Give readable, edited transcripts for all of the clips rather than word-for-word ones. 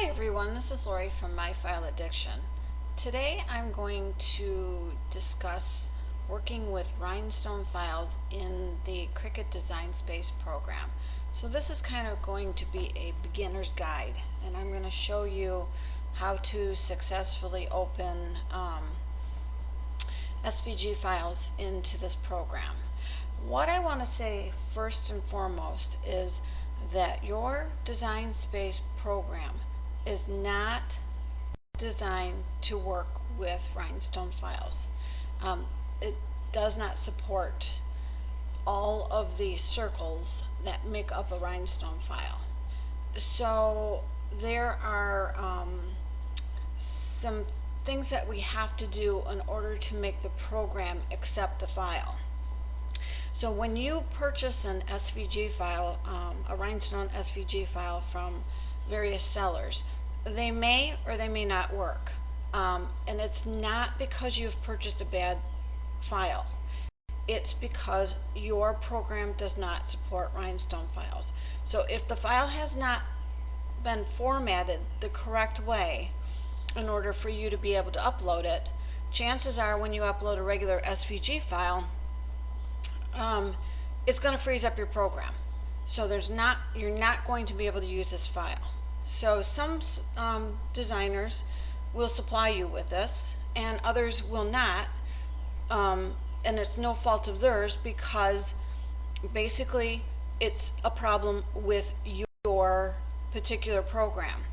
Hi everyone, this is Lori from My File Addiction. Today I'm going to discuss working with rhinestone files in the Cricut Design Space program. So this is kind of going to be a beginner's guide, and I'm going to show you how to successfully open SVG files into this program. What I want to say first and foremost is that your Design Space program is not designed to work with rhinestone files. It does not support all of the circles that make up a rhinestone file. So there are some things that we have to do in order to make the program accept the file. So when you purchase an SVG file, a rhinestone SVG file from various sellers, they may or they may not work. And it's not because you've purchased a bad file. It's because your program does not support rhinestone files. So if the file has not been formatted the correct way in order for you to be able to upload it, chances are when you upload a regular SVG file, it's going to freeze up your program. So you're not going to be able to use this file. So some designers will supply you with this and others will not, and it's no fault of theirs because basically it's a problem with your particular program.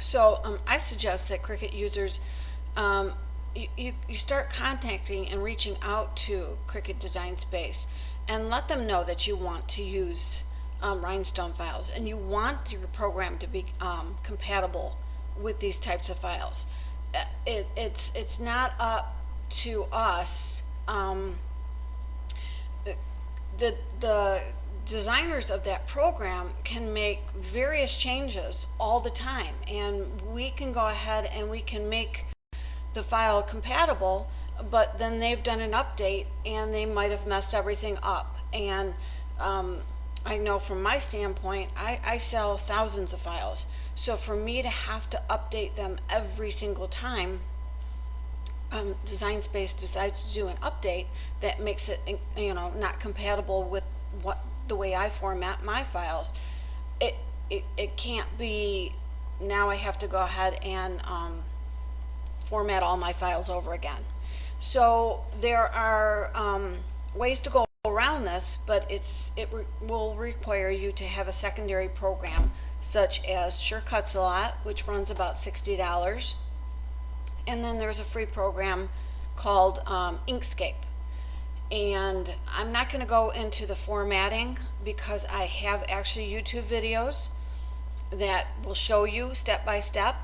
So I suggest that Cricut users you start contacting and reaching out to Cricut Design Space and let them know that you want to use rhinestone files and you want your program to be compatible with these types of files. It's not up to us. The designers of that program can make various changes all the time, and we can go ahead and we can make the file compatible, but then they've done an update and they might have messed everything up. And I know from my standpoint, I sell thousands of files, so for me to have to update them every single time Design Space decides to do an update that makes it not compatible with the way I format my files, it can't be. Now I have to go ahead and format all my files over again. So there are ways to go around this, but it will require you to have a secondary program such as Sure Cuts a Lot, which runs about $60, and then there's a free program called Inkscape. And I'm not going to go into the formatting because I have actually YouTube videos that will show you step by step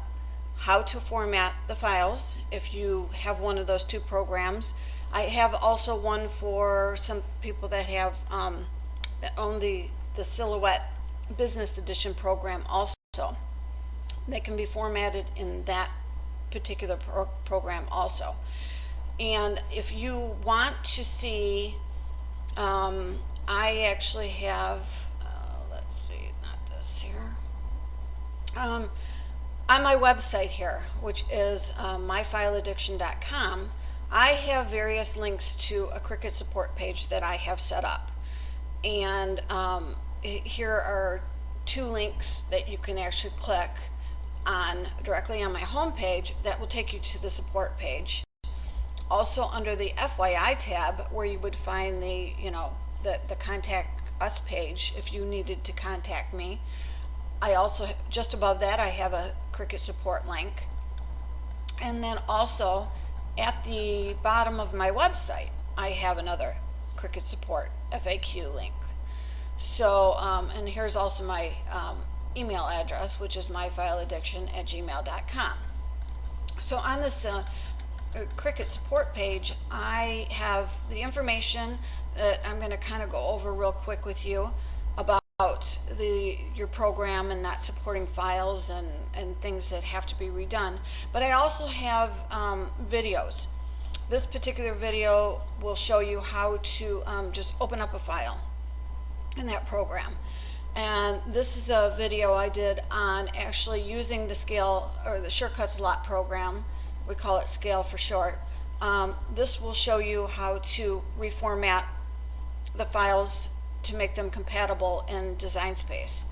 how to format the files if you have one of those two programs. I have also one for some people that have that own the Silhouette Business Edition program also. They can be formatted in that particular program also. And if you want to see, I actually have, let's see, not this here. On my website here, which is myfileaddiction.com, I have various links to a Cricut support page that I have set up. And here are two links that you can actually click on directly on my home page that will take you to the support page. Also under the FYI tab, where you would find the contact us page if you needed to contact me. I also, just above that, I have a Cricut support link. And then also at the bottom of my website, I have another Cricut support FAQ link. So, and here's also my email address, which is myfileaddiction@gmail.com. So on this Cricut support page, I have the information that I'm going to kind of go over real quick with you about your program and not supporting files and things that have to be redone. But I also have videos. This particular video will show you how to just open up a file in that program. And this is a video I did on actually using the scale or the Shortcuts lot program. We call it scale for short. This will show you how to reformat the files to make them compatible in Design Space.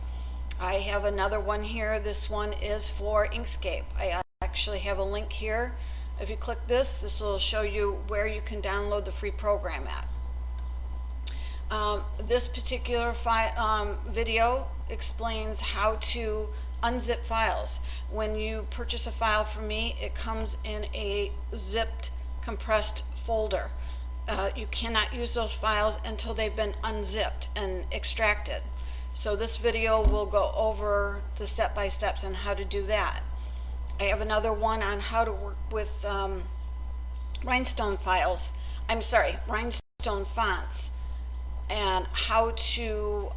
I have another one here. This one is for Inkscape. I actually have a link here. If you click this, this will show you where you can download the free program at. This particular video explains how to unzip files. When you purchase a file from me, it comes in a zipped, compressed folder. You cannot use those files until they've been unzipped and extracted. So this video will go over the step-by-steps on how to do that. I have another one on how to work with rhinestone fonts, and how to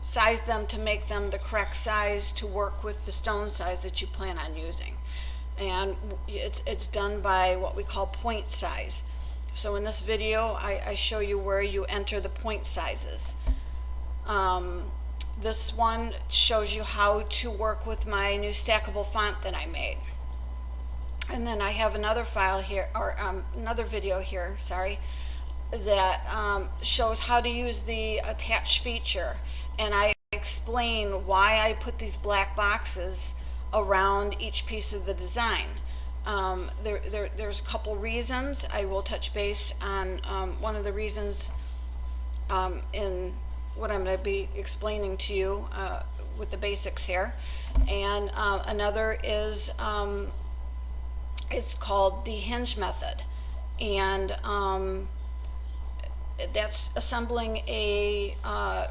size them to make them the correct size to work with the stone size that you plan on using. And it's done by what we call point size. So in this video, I show you where you enter the point sizes. This one shows you how to work with my new stackable font that I made. And then I have another file here, or another video here, sorry, that shows how to use the attach feature. And I explain why I put these black boxes around each piece of the design. There's a couple reasons. I will touch base on one of the reasons in what I'm going to be explaining to you with the basics here. And another is it's called the hinge method, and that's assembling a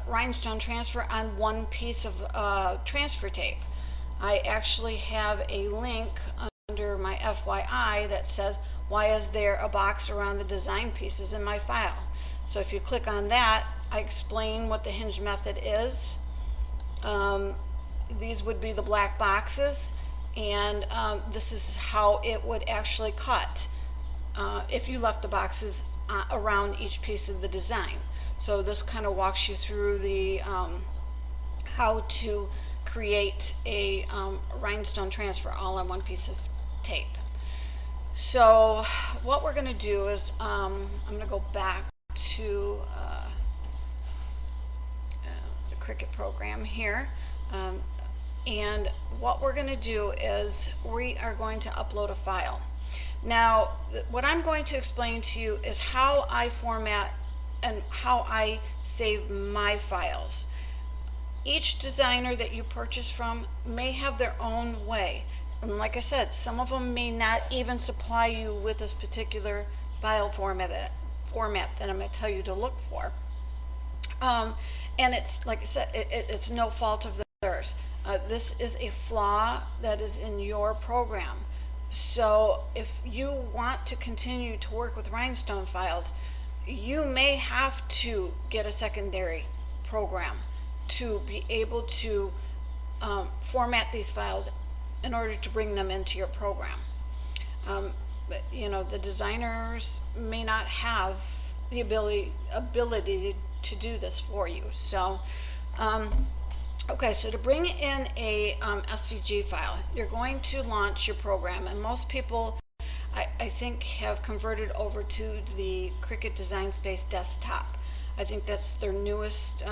rhinestone transfer on one piece of transfer tape. I actually have a link under my FYI that says, why is there a box around the design pieces in my file? So if you click on that, I explain what the hinge method is. These would be the black boxes, and this is how it would actually cut if you left the boxes around each piece of the design. So this kind of walks you through the how to create a rhinestone transfer all on one piece of tape. So what we're going to do is I'm going to go back to the Cricut program here, and what we're going to do is we are going to upload a file. Now what I'm going to explain to you is how I format and how I save my files. Each designer that you purchase from may have their own way, and like I said, some of them may not even supply you with this particular file format that I'm going to tell you to look for. And it's, like I said, it's no fault of theirs. This is a flaw that is in your program. So if you want to continue to work with rhinestone files, you may have to get a secondary program to be able to format these files in order to bring them into your program. But you know, the designers may not have the ability to do this for you. So okay, so to bring in a SVG file, you're going to launch your program, and most people I think have converted over to the Cricut Design Space desktop. I think that's their newest.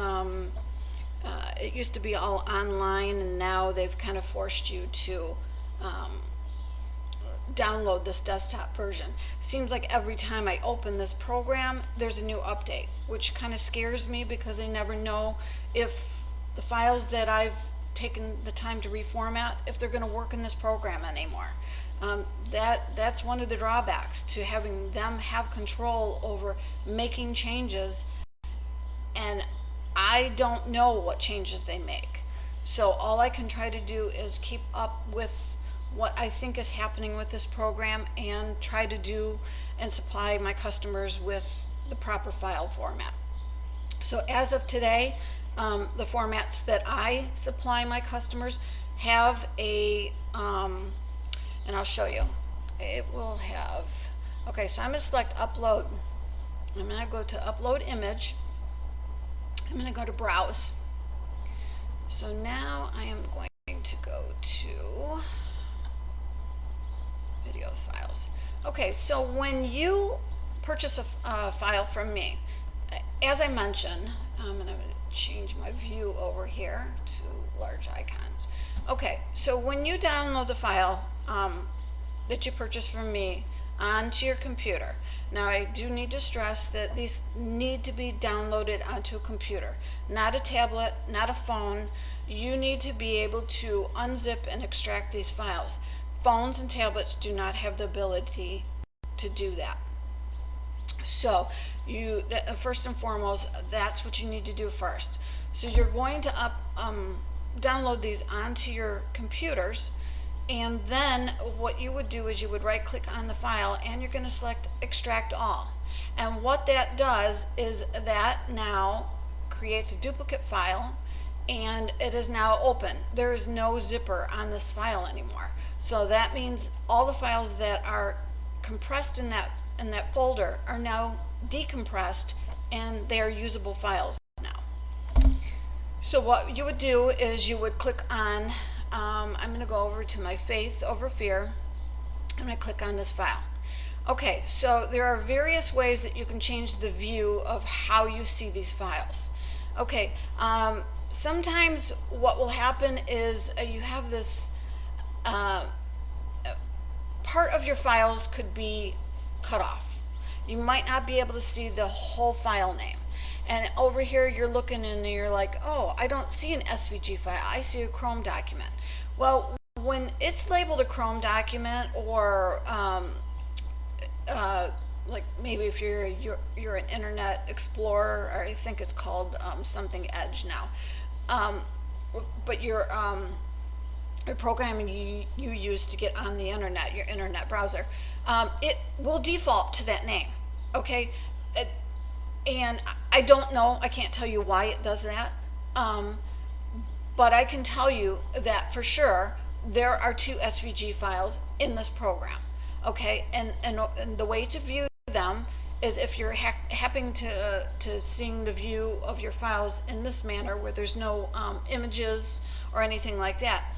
It used to be all online, and now they've kind of forced you to download this desktop version. Seems like every time I open this program, there's a new update, which kind of scares me because I never know if the files that I've taken the time to reformat, if they're going to work in this program anymore. That's one of the drawbacks to having them have control over making changes, and I don't know what changes they make. So all I can try to do is keep up with what I think is happening with this program and try to do and supply my customers with the proper file format. So as of today, the formats that I supply my customers have a, and I'll show you, it will have, okay, so I'm going to select upload. I'm going to go to upload image. I'm going to go to browse. So now I am going to go to video files. Okay, so when you purchase a file from me, as I mentioned, I'm going to change my view over here to large icons. Okay, so when you download the file that you purchase from me onto your computer, now I do need to stress that these need to be downloaded onto a computer, not a tablet, not a phone. You need to be able to unzip and extract these files. Phones and tablets do not have the ability to do that. So first and foremost, that's what you need to do first. So you're going to download these onto your computers, and then what you would do is you would right click on the file and you're going to select extract all. And what that does is that now creates a duplicate file, and it is now open. There is no zipper on this file anymore. So that means all the files that are compressed in that folder are now decompressed, and they are usable files now. So what you would do is you would click on, I'm going to go over to my Faith Over Fear. I'm going to click on this file. Okay, so there are various ways that you can change the view of how you see these files. Okay, sometimes what will happen is you have this part of your files could be cut off. You might not be able to see the whole file name. And over here you're looking and you're like, oh, I don't see an SVG file, I see a Chrome document. Well, when it's labeled a Chrome document, or like maybe if you're an Internet Explorer, or I think it's called something Edge now, but your programming you use to get on the internet, your internet browser, it will default to that name. Okay, and I don't know, I can't tell you why it does that, but I can tell you that for sure there are 2 SVG files in this program. Okay, and the way to view them is if you're happening to seeing the view of your files in this manner where there's no images or anything like that.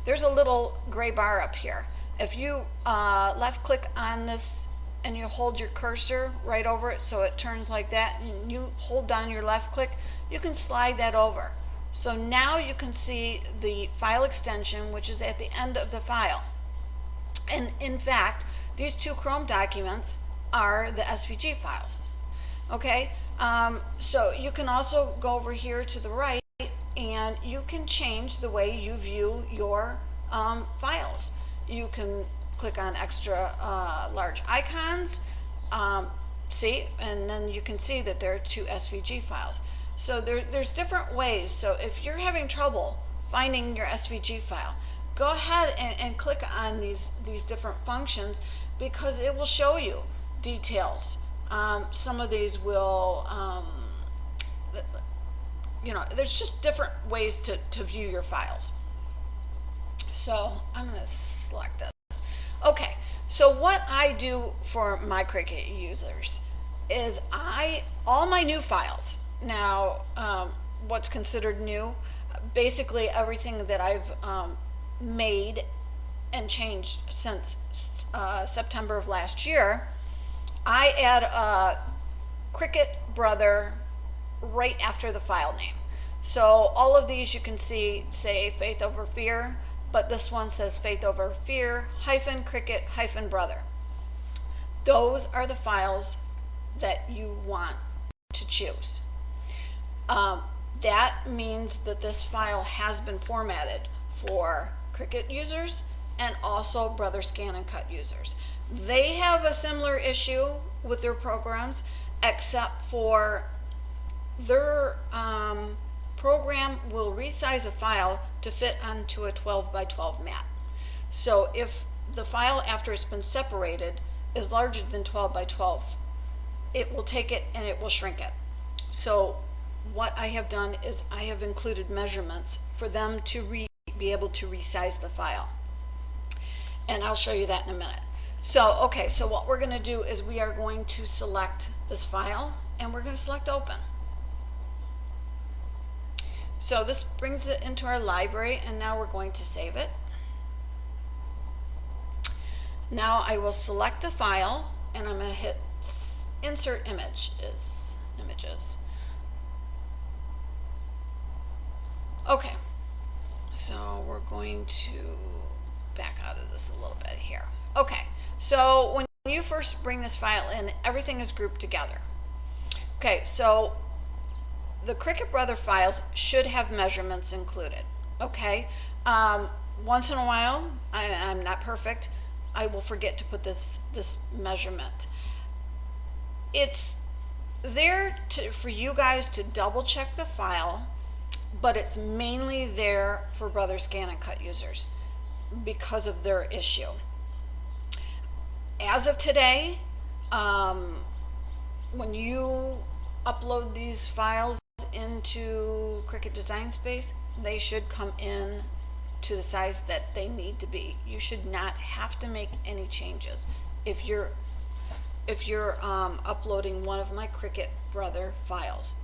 There's a little gray bar up here. If you left click on this and you hold your cursor right over it so it turns like that, and you hold down your left click, you can slide that over. So now you can see the file extension, which is at the end of the file. And in fact, these 2 Chrome documents are the SVG files. Okay, so you can also go over here to the right and you can change the way you view your files. You can click on extra large icons, see, and then you can see that there are 2 SVG files. So there's different ways. So if you're having trouble finding your SVG file, go ahead and click on these different functions, because it will show you details. Some of these will, there's just different ways to view your files. So I'm going to select this. Okay, so what I do for my Cricut users is all my new files, now what's considered new, basically everything that I've made and changed since September of last year, I add a Cricut Brother right after the file name. So all of these you can see say Faith Over Fear, but this one says Faith Over Fear hyphen Cricut hyphen Brother. Those are the files that you want to choose. That means that this file has been formatted for Cricut users and also Brother Scan and Cut users. They have a similar issue with their programs, except for their program will resize a file to fit onto a 12 by 12 mat. So if the file after it's been separated is larger than 12 by 12, it will take it and it will shrink it. So what I have done is I have included measurements for them to be able to resize the file. And I'll show you that in a minute. So, okay, so what we're going to do is we are going to select this file and we're going to select open. So this brings it into our library, and now we're going to save it. Now I will select the file, and I'm going to hit insert images. Okay, so we're going to back out of this a little bit here. Okay, so when you first bring this file in, everything is grouped together. Okay, so the Cricut Brother files should have measurements included. Okay, once in a while, I'm not perfect, I will forget to put this measurement. It's there for you guys to double check the file, but it's mainly there for Brother Scan and Cut users because of their issue. As of today, when you upload these files into Cricut Design Space, they should come in to the size that they need to be. You should not have to make any changes if you're uploading one of my Cricut Brother files.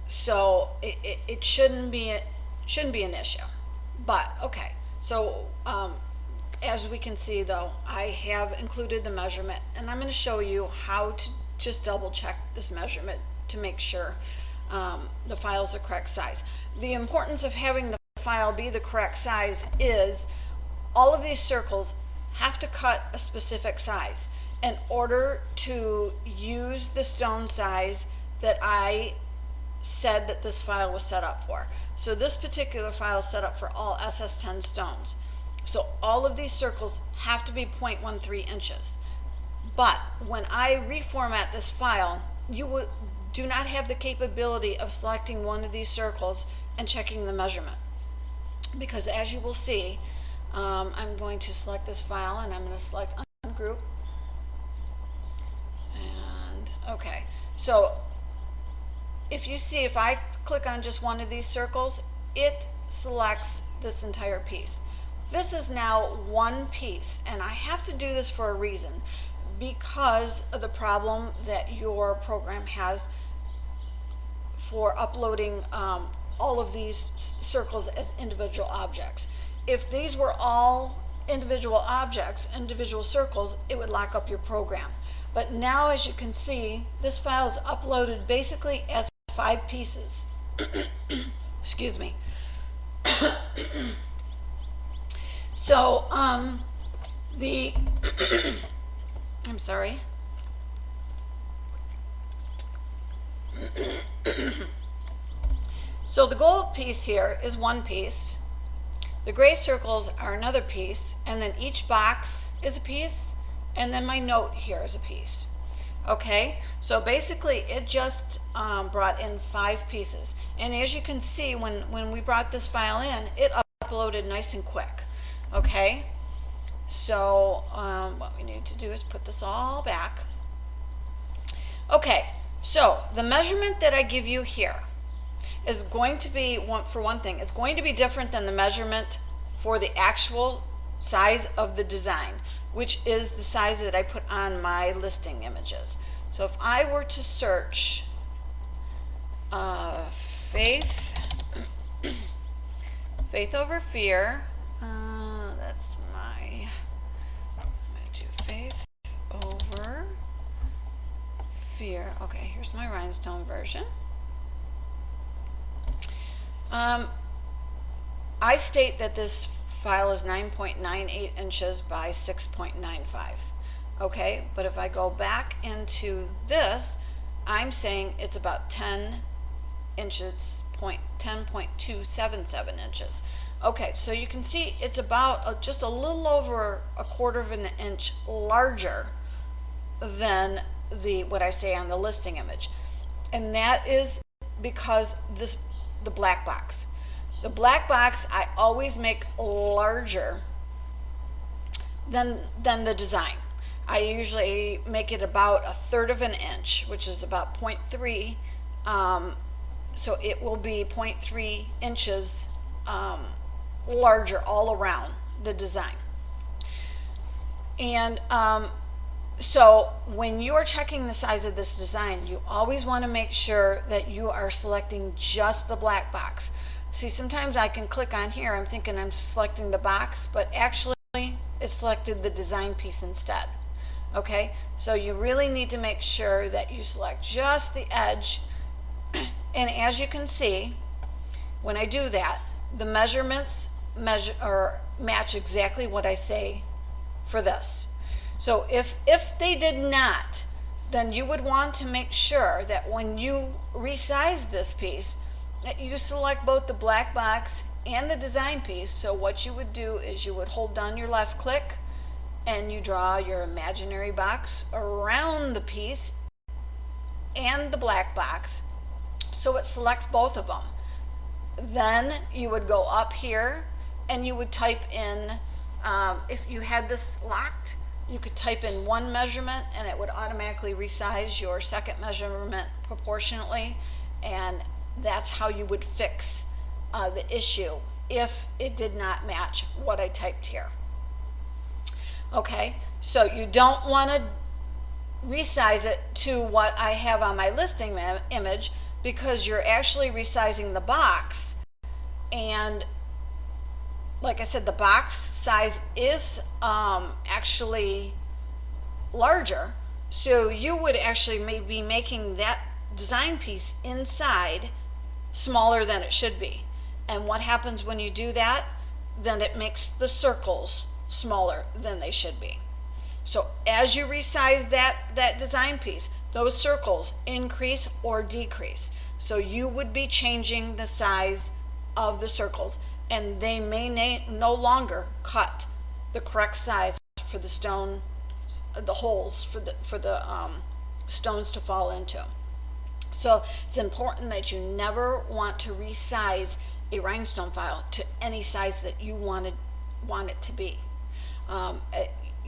So it shouldn't be an issue. But okay, so as we can see though, I have included the measurement, and I'm going to show you how to just double check this measurement to make sure the file is the correct size. The importance of having the file be the correct size is all of these circles have to cut a specific size in order to use the stone size that I said that this file was set up for. So this particular file is set up for all SS10 stones. So all of these circles have to be 0.13 inches. But when I reformat this file, you do not have the capability of selecting one of these circles and checking the measurement. Because as you will see, I'm going to select this file, and I'm going to select Ungroup. And okay, so if you see, if I click on just one of these circles, it selects this entire piece. This is now one piece, and I have to do this for a reason, because of the problem that your program has for uploading all of these circles as individual objects. If these were all individual objects, individual circles, it would lock up your program. But now, as you can see, this file is uploaded basically as 5 pieces. Excuse me. So I'm sorry. So the gold piece here is one piece. The gray circles are another piece, and then each box is a piece, and then my note here is a piece. Okay, so basically it just brought in 5 pieces, and as you can see, when we brought this file in, it uploaded nice and quick. Okay, so what we need to do is put this all back. Okay, so the measurement that I give you here is going to be, for one thing, it's going to be different than the measurement for the actual size of the design, which is the size that I put on my listing images. So if I were to search faith over fear, that's I'm going to do faith over fear. Okay, here's my rhinestone version. I state that this file is 9.98 inches by 6.95. Okay, but if I go back into this, I'm saying it's about 10 inches, 10.277 inches. Okay, so you can see it's about just a little over 1/4 of an inch larger than what I say on the listing image, and that is because the black box. The black box I always make larger than the design. I usually make it about 1/3 of an inch, which is about 0.3. So it will be 0.3 inches larger all around the design. And So when you're checking the size of this design, you always want to make sure that you are selecting just the black box. See, sometimes I can click on here, I'm thinking I'm selecting the box, but actually it selected the design piece instead. Okay, so you really need to make sure that you select just the edge. And as you can see, when I do that, the measurements match exactly what I say for this. So if they did not, then you would want to make sure that when you resize this piece, that you select both the black box and the design piece. So what you would do is you would hold down your left click and you draw your imaginary box around the piece and the black box, so it selects both of them. Then you would go up here and you would type in, if you had this locked, you could type in one measurement and it would automatically resize your second measurement proportionately, and that's how you would fix the issue if it did not match what I typed here. Okay, so you don't want to resize it to what I have on my listing image, because you're actually resizing the box, and like I said, the box size is actually larger, so you would actually maybe making that design piece inside smaller than it should be. And what happens when you do that? Then it makes the circles smaller than they should be. So as you resize that design piece, those circles increase or decrease. So you would be changing the size of the circles, and they may no longer cut the correct size for the stone, the holes for the stones to fall into. So it's important that you never want to resize a rhinestone file to any size that you want it to be.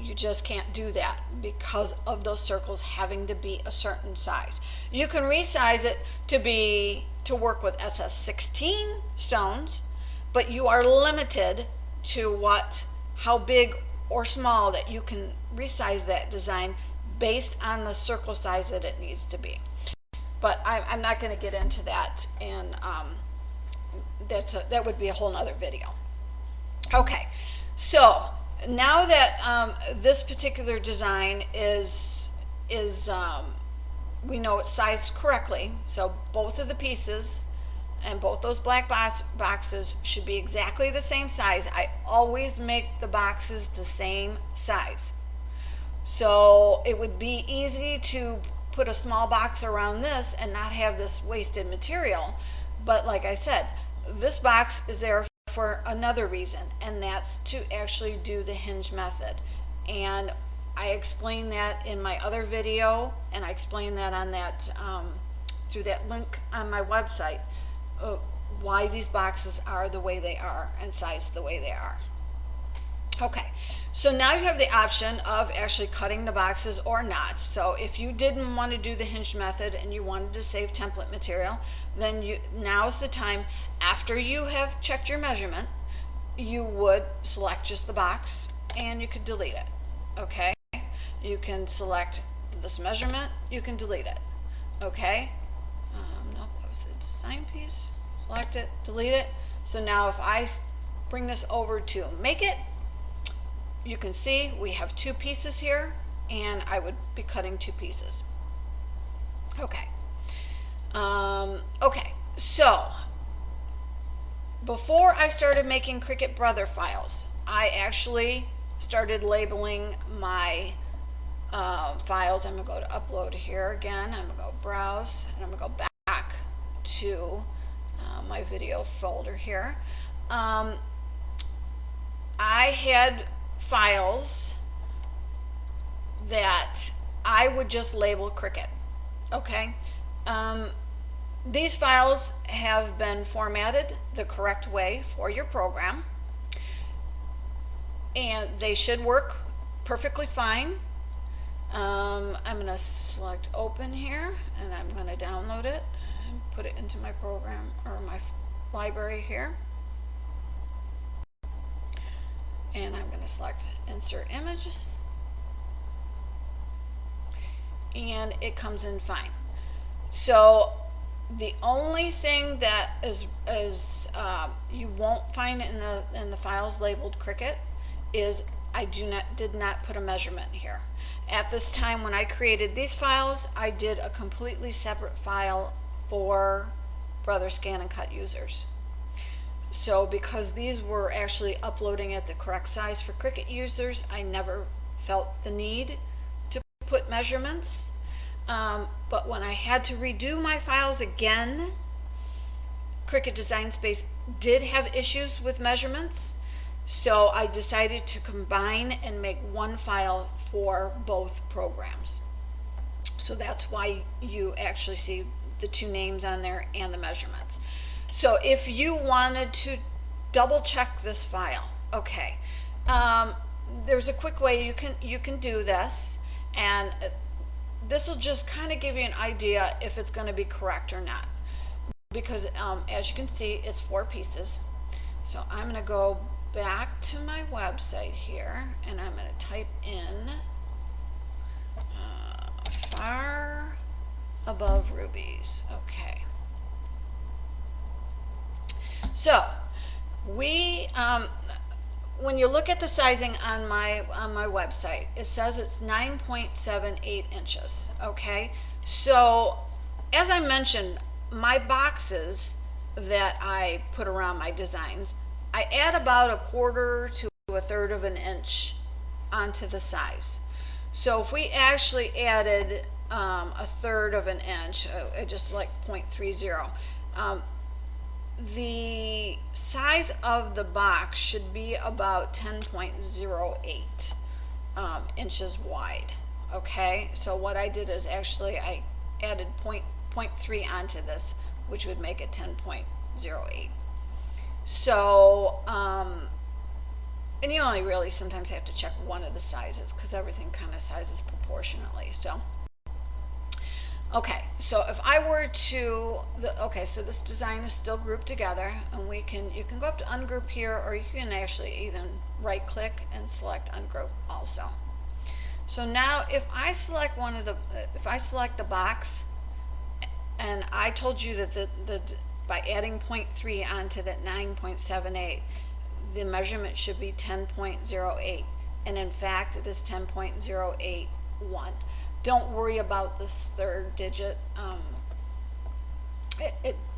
You just can't do that because of those circles having to be a certain size. You can resize it to work with SS16 stones, but you are limited to how big or small that you can resize that design based on the circle size that it needs to be. But I'm not going to get into that, and that would be a whole nother video. Okay, so now that this particular design is we know it's sized correctly, so both of the pieces and both those black boxes should be exactly the same size. I always make the boxes the same size, so it would be easy to put a small box around this and not have this wasted material. But like I said, this box is there for another reason, and that's to actually do the hinge method. And I explained that in my other video, and I explained that on that through that link on my website, why these boxes are the way they are and sized the way they are. Okay, so now you have the option of actually cutting the boxes or not. So if you didn't want to do the hinge method and you wanted to save template material, then now's the time. After you have checked your measurement, you would select just the box and you could delete it. Okay, you can select this measurement, you can delete it. Okay, no, that was the design piece. Select it, delete it. So now if I bring this over to make it, you can see we have two pieces here, and I would be cutting two pieces. Okay. Okay, so before I started making Cricut Brother files, I actually started labeling my files. I'm going to go to upload here again. I'm going to go browse, and I'm going to go back to my video folder here. I had files that I would just label Cricut. Okay, these files have been formatted the correct way for your program, and they should work perfectly fine. I'm going to select open here, and I'm going to download it and put it into my program or my library here. And I'm going to select insert images. and it comes in fine. So the only thing that is you won't find in the files labeled Cricut is I did not put a measurement here. At this time when I created these files, I did a completely separate file for Brother Scan and Cut users. So because these were actually uploading at the correct size for Cricut users, I never felt the need to put measurements. But when I had to redo my files again, Cricut Design Space did have issues with measurements. So I decided to combine and make one file for both programs. So that's why you actually see the two names on there and the measurements. So if you wanted to double check this file, okay, there's a quick way you can do this, and this will just kind of give you an idea if it's going to be correct or not, because as you can see, it's 4 pieces. So I'm going to go back to my website here, and I'm going to type in far above rubies. Okay. So we when you look at the sizing on my website, it says it's 9.78 inches. Okay, so as I mentioned, my boxes that I put around my designs, I add about 1/4 to 1/3 of an inch onto the size. So if we actually added 1/3 of an inch, just like 0.30, the size of the box should be about 10.08 inches wide. Okay, so what I did is actually I added 0.3 onto this, which would make it 10.08. So and you only really sometimes have to check one of the sizes because everything kind of sizes proportionately. So okay, so if I were to, okay, so this design is still grouped together, and you can go up to ungroup here, or you can actually even right click and select ungroup also. So now if I select if I select the box, and I told you that by adding 0.3 onto that 9.78, the measurement should be 10.08, and in fact it is 10.081. Don't worry about this third digit.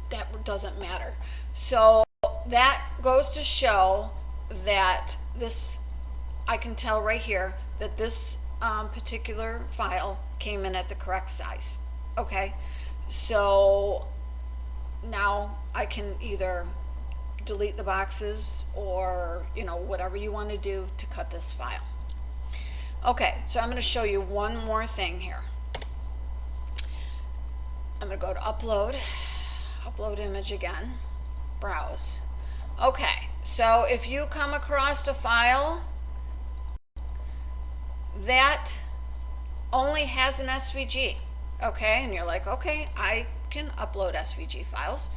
That doesn't matter. So that goes to show that this, I can tell right here that this particular file came in at the correct size. Okay, so now I can either delete the boxes or whatever you want to do to cut this file. Okay, so I'm going to show you one more thing here. I'm going to go to upload image again, browse. Okay, so if you come across a file that only has an SVG, okay, and you're like, okay, I can upload SVG files.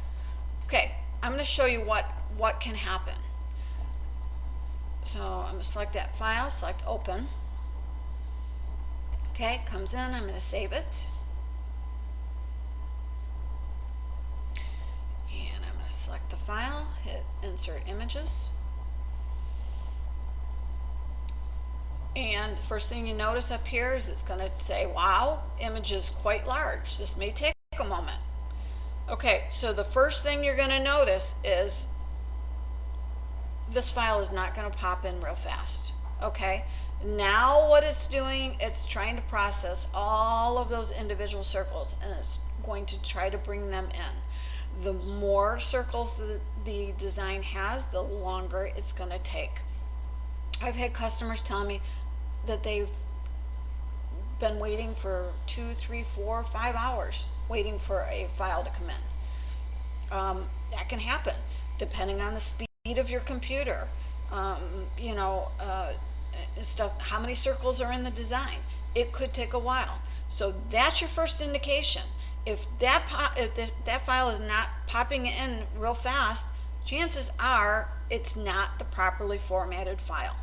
Okay, I'm going to show you what can happen. So I'm going to select that file, select open. Okay, it comes in, I'm going to save it. And I'm going to select the file, hit insert images. And the first thing you notice up here is it's going to say, wow, image is quite large. This may take a moment. Okay, so the first thing you're going to notice is this file is not going to pop in real fast. Okay, now what it's doing, it's trying to process all of those individual circles, and it's going to try to bring them in. The more circles the design has, the longer it's going to take. I've had customers tell me that they've been waiting for 2, 3, 4, 5 hours waiting for a file to come in. That can happen depending on the speed of your computer. Stuff, how many circles are in the design. It could take a while. So that's your first indication. If that file is not popping in real fast, chances are it's not the properly formatted file.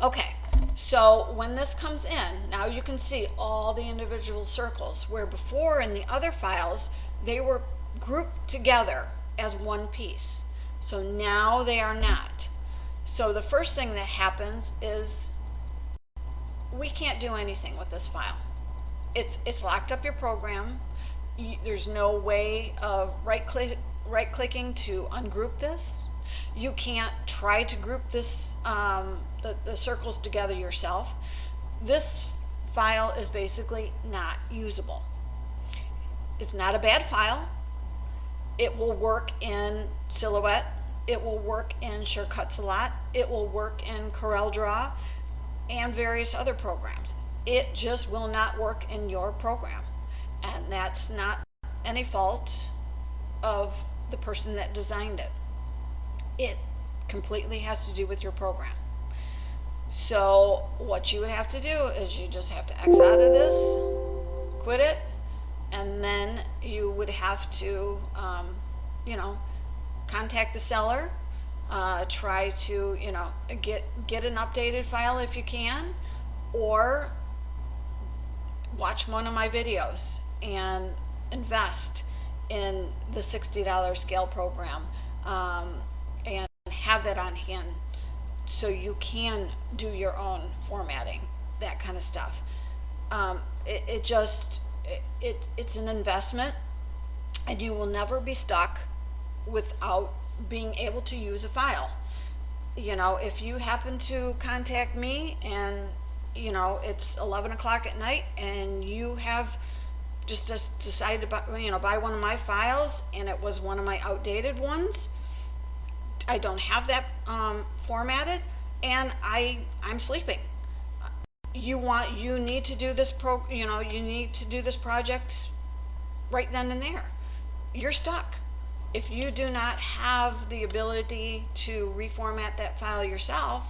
Okay, So when this comes in, now you can see all the individual circles, where before in the other files, they were grouped together as one piece. So now they are not. So the first thing that happens is we can't do anything with this file. It's locked up your program. There's no way of right-clicking to ungroup this. You can't try to group this the circles together yourself. This file is basically not usable. It's not a bad file. It will work in Silhouette. It will work in Shortcuts a lot. It will work in CorelDRAW and various other programs. It just will not work in your program. And that's not any fault of the person that designed it. It completely has to do with your program. So what you would have to do is you just have to X out of this, quit it, and then you would have to, contact the seller, try to, get an updated file if you can, or watch one of my videos and invest in the $60 scale program, and have that on hand so you can do your own formatting, that kind of stuff. It's an investment, and you will never be stuck without being able to use a file. If you happen to contact me and it's 11 o'clock at night and you have just decided to buy one of my files, and it was one of my outdated ones, I don't have that formatted, and I'm sleeping. You need to do this you need to do this project right then and there. You're stuck. If you do not have the ability to reformat that file yourself,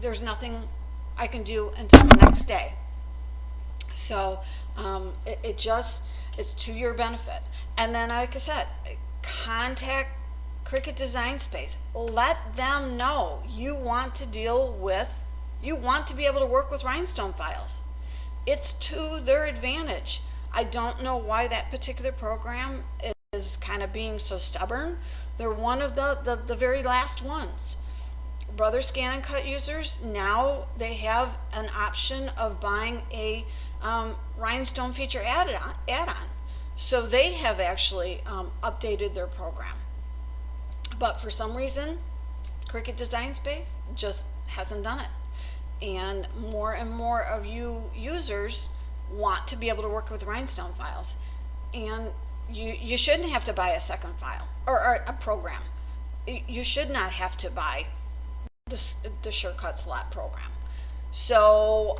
there's nothing I can do until the next day. So it's to your benefit. And then, like I said, contact Cricut Design Space. Let them know you want to be able to work with rhinestone files. It's to their advantage. I don't know why that particular program is kind of being so stubborn. They're one of the very last ones. Brother Scan and Cut users, now they have an option of buying a rhinestone feature add-on. So they have actually updated their program. But for some reason, Cricut Design Space just hasn't done it. And more of you users want to be able to work with rhinestone files. And you shouldn't have to buy a second file or a program. You should not have to buy the Shortcuts lot program. So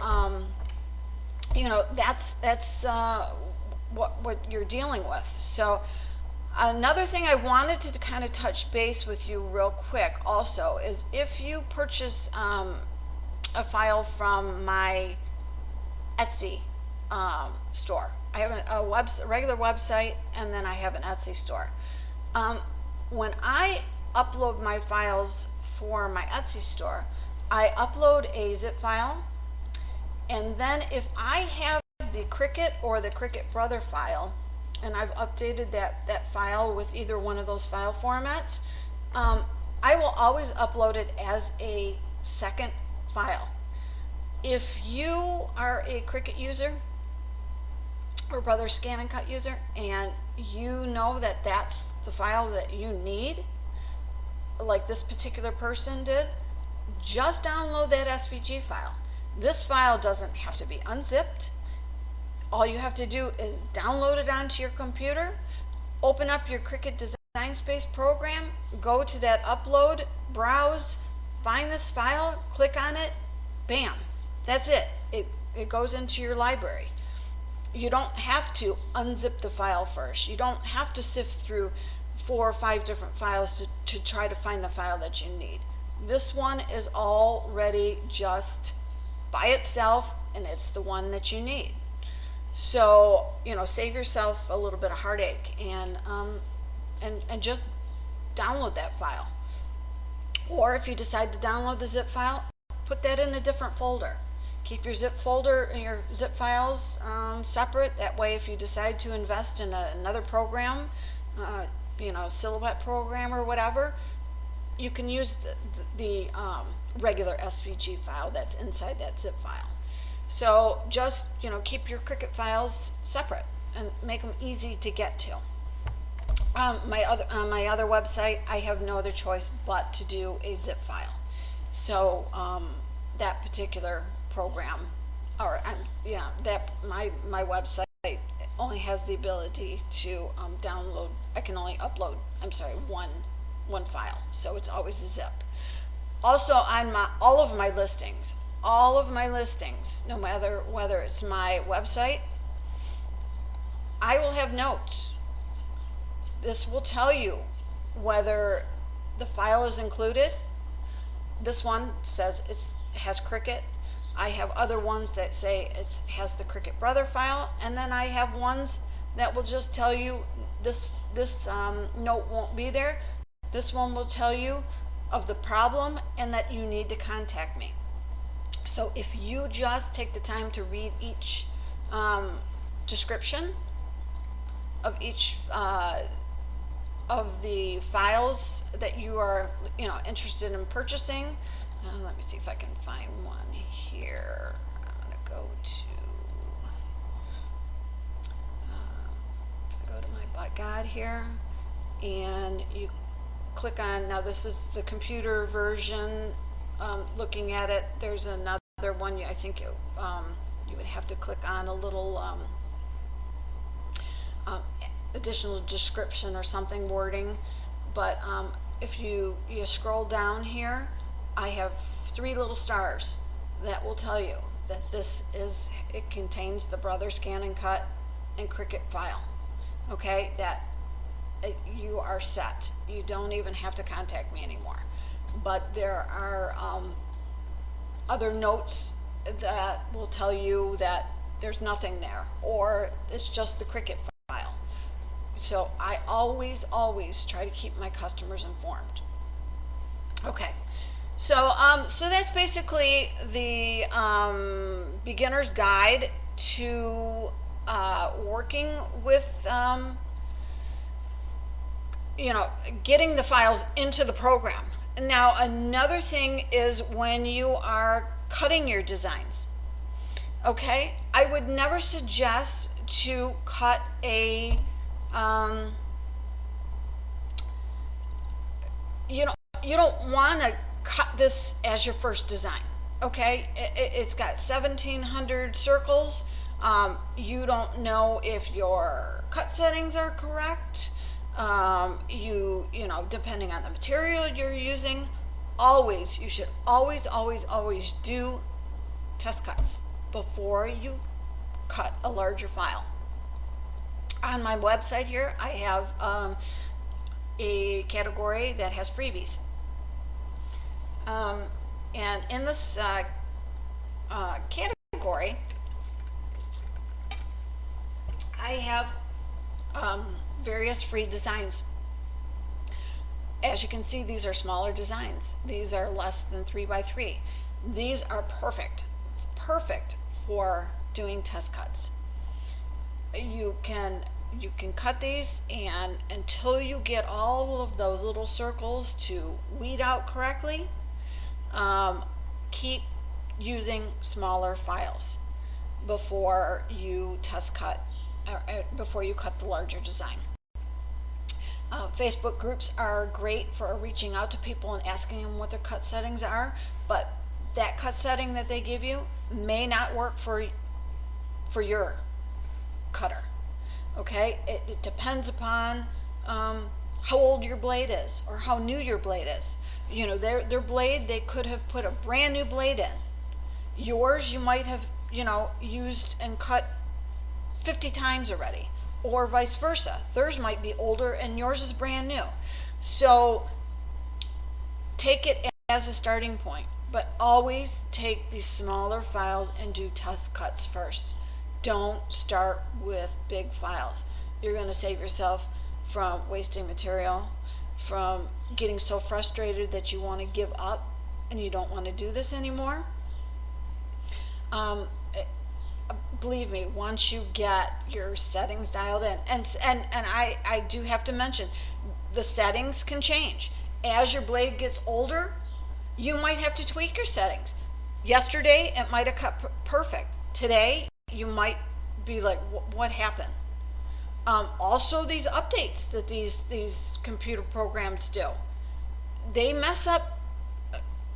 that's what you're dealing with. So another thing I wanted to kind of touch base with you real quick also is, if you purchase a file from my Etsy store. I have a regular website, and then I have an Etsy store. When I upload my files for my Etsy store, I upload a zip file, and then if I have the Cricut or the Cricut Brother file, and I've updated that file with either one of those file formats, I will always upload it as a second file. If you are a Cricut user or Brother Scan and Cut user, and you know that that's the file that you need, like this particular person did, just download that SVG file. This file doesn't have to be unzipped. All you have to do is download it onto your computer, open up your Cricut Design Space program, go to that upload, browse, find this file, click on it, bam, that's it. It goes into your library. You don't have to unzip the file first. You don't have to sift through 4 or 5 different files to try to find the file that you need. This one is already just by itself, and it's the one that you need. So, save yourself a little bit of heartache and just download that file. Or if you decide to download the zip file, put that in a different folder. Keep your zip folder and your zip files separate. That way, if you decide to invest in another program, Silhouette program or whatever, you can use the regular SVG file that's inside that zip file. So just, keep your Cricut files separate and make them easy to get to. On my other website, I have no other choice but to do a zip file. So that particular program, my website only has the ability to download. I can only upload, one file, so it's always a zip. Also, on all of my listings, no matter whether it's my website, I will have notes. This will tell you whether the file is included. This one says it has Cricut. I have other ones that say it has the Cricut Brother file, and then I have ones that will just tell you this note won't be there. This one will tell you of the problem and that you need to contact me. So if you just take the time to read each description of each of the files that you are interested in purchasing, let me see if I can find one here. I'm going to go to my God here, and you click on, now this is the computer version. Looking at it, there's another one. I think you would have to click on a little additional description or something, wording. But if you scroll down here, I have 3 little stars that will tell you that it contains the Brother Scan and Cut and Cricut file. Okay, that you are set. You don't even have to contact me anymore. But there are other notes that will tell you that there's nothing there, or it's just the Cricut file. So I always try to keep my customers informed. Okay, so that's basically the beginner's guide to working with getting the files into the program. Now, another thing is when you are cutting your designs. Okay, I would never suggest to cut you don't want to cut this as your first design. Okay, it's got 1,700 circles. You don't know if your cut settings are correct. Depending on the material you're using, you should always do test cuts before you cut a larger file. On my website here, I have a category that has freebies. And in this category, I have various free designs. As you can see, these are smaller designs. These are less than 3 by 3. These are perfect for doing test cuts. You can cut these, and until you get all of those little circles to weed out correctly, keep using smaller files before you test cut, or before you cut the larger design. Facebook groups are great for reaching out to people and asking them what their cut settings are, but that cut setting that they give you may not work for your cutter. Okay, it depends upon how old your blade is or how new your blade is. Their blade, they could have put a brand new blade in. Yours, you might have used and cut 50 times already, or vice versa. Theirs might be older and yours is brand new. So take it as a starting point, but always take these smaller files and do test cuts first. Don't start with big files. You're going to save yourself from wasting material, from getting so frustrated that you want to give up and you don't want to do this anymore, um, believe me, once you get your settings dialed in, and I do have to mention, the settings can change. As your blade gets older, you might have to tweak your settings. Yesterday, it might have cut perfect. Today, you might be like, what happened? Also, these updates that these computer programs do, they mess up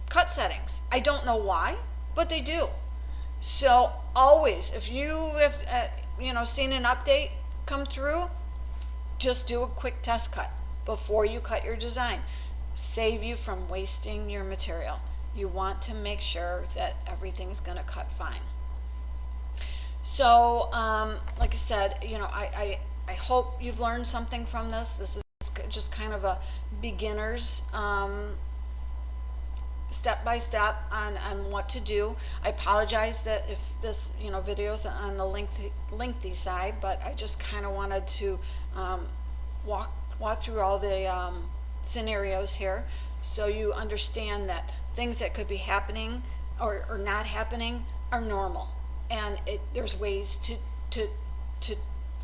cut settings. I don't know why, but they do. So always, if you have seen an update come through, just do a quick test cut before you cut your design. Save you from wasting your material. You want to make sure that everything's going to cut fine. So, like I said, I hope you've learned something from this. This is just kind of a beginner's step by step on what to do. I apologize that if this video is on the lengthy side, but I just kind of wanted to walk through all the scenarios here, so you understand that things that could be happening or not happening are normal, and there's ways to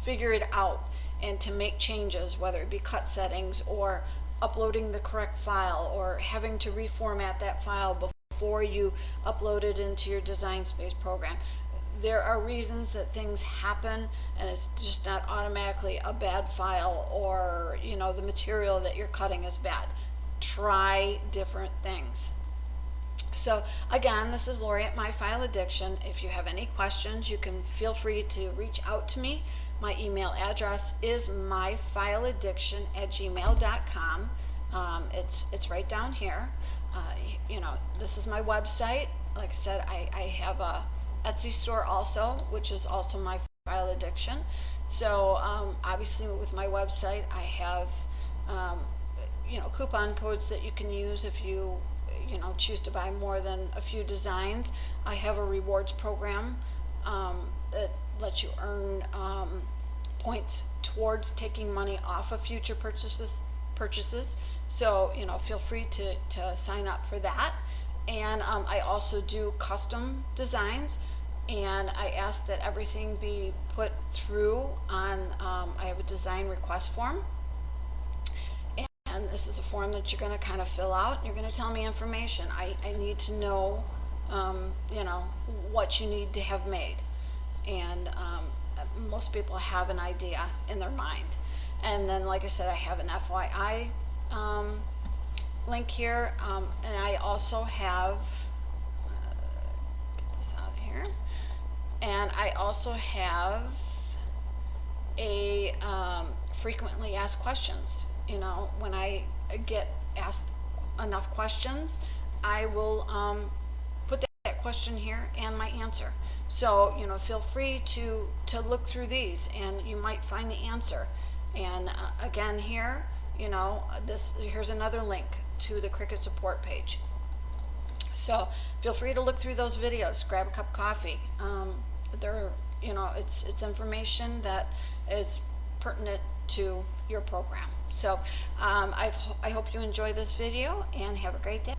figure it out and to make changes, whether it be cut settings or uploading the correct file or having to reformat that file before you upload it into your Design Space program. There are reasons that things happen, and it's just not automatically a bad file or the material that you're cutting is bad. Try different things. So again, this is Lori at My File Addiction. If you have any questions, you can feel free to reach out to me. My email address is myfileaddiction@gmail.com. It's right down here. This is my website. Like I said, I have a Etsy store also, which is also My File Addiction. So obviously with my website, I have coupon codes that you can use if you choose to buy more than a few designs. I have a rewards program that lets you earn points towards taking money off of future purchases. So feel free to sign up for that. And I also do custom designs, and I ask that everything be put through on I have a design request form, and this is a form that you're going to kind of fill out. You're going to tell me information. I need to know what you need to have made, and most people have an idea in their mind. And then, like I said, I have an FYI link here, and I also have get this out of here, and I also have a frequently asked questions. When I get asked enough questions, I will put that question here and my answer. So feel free to look through these, and you might find the answer. And again, here here's another link to the Cricut support page. So feel free to look through those videos, grab a cup of coffee. It's information that is pertinent to your program. So I hope you enjoy this video, and have a great day.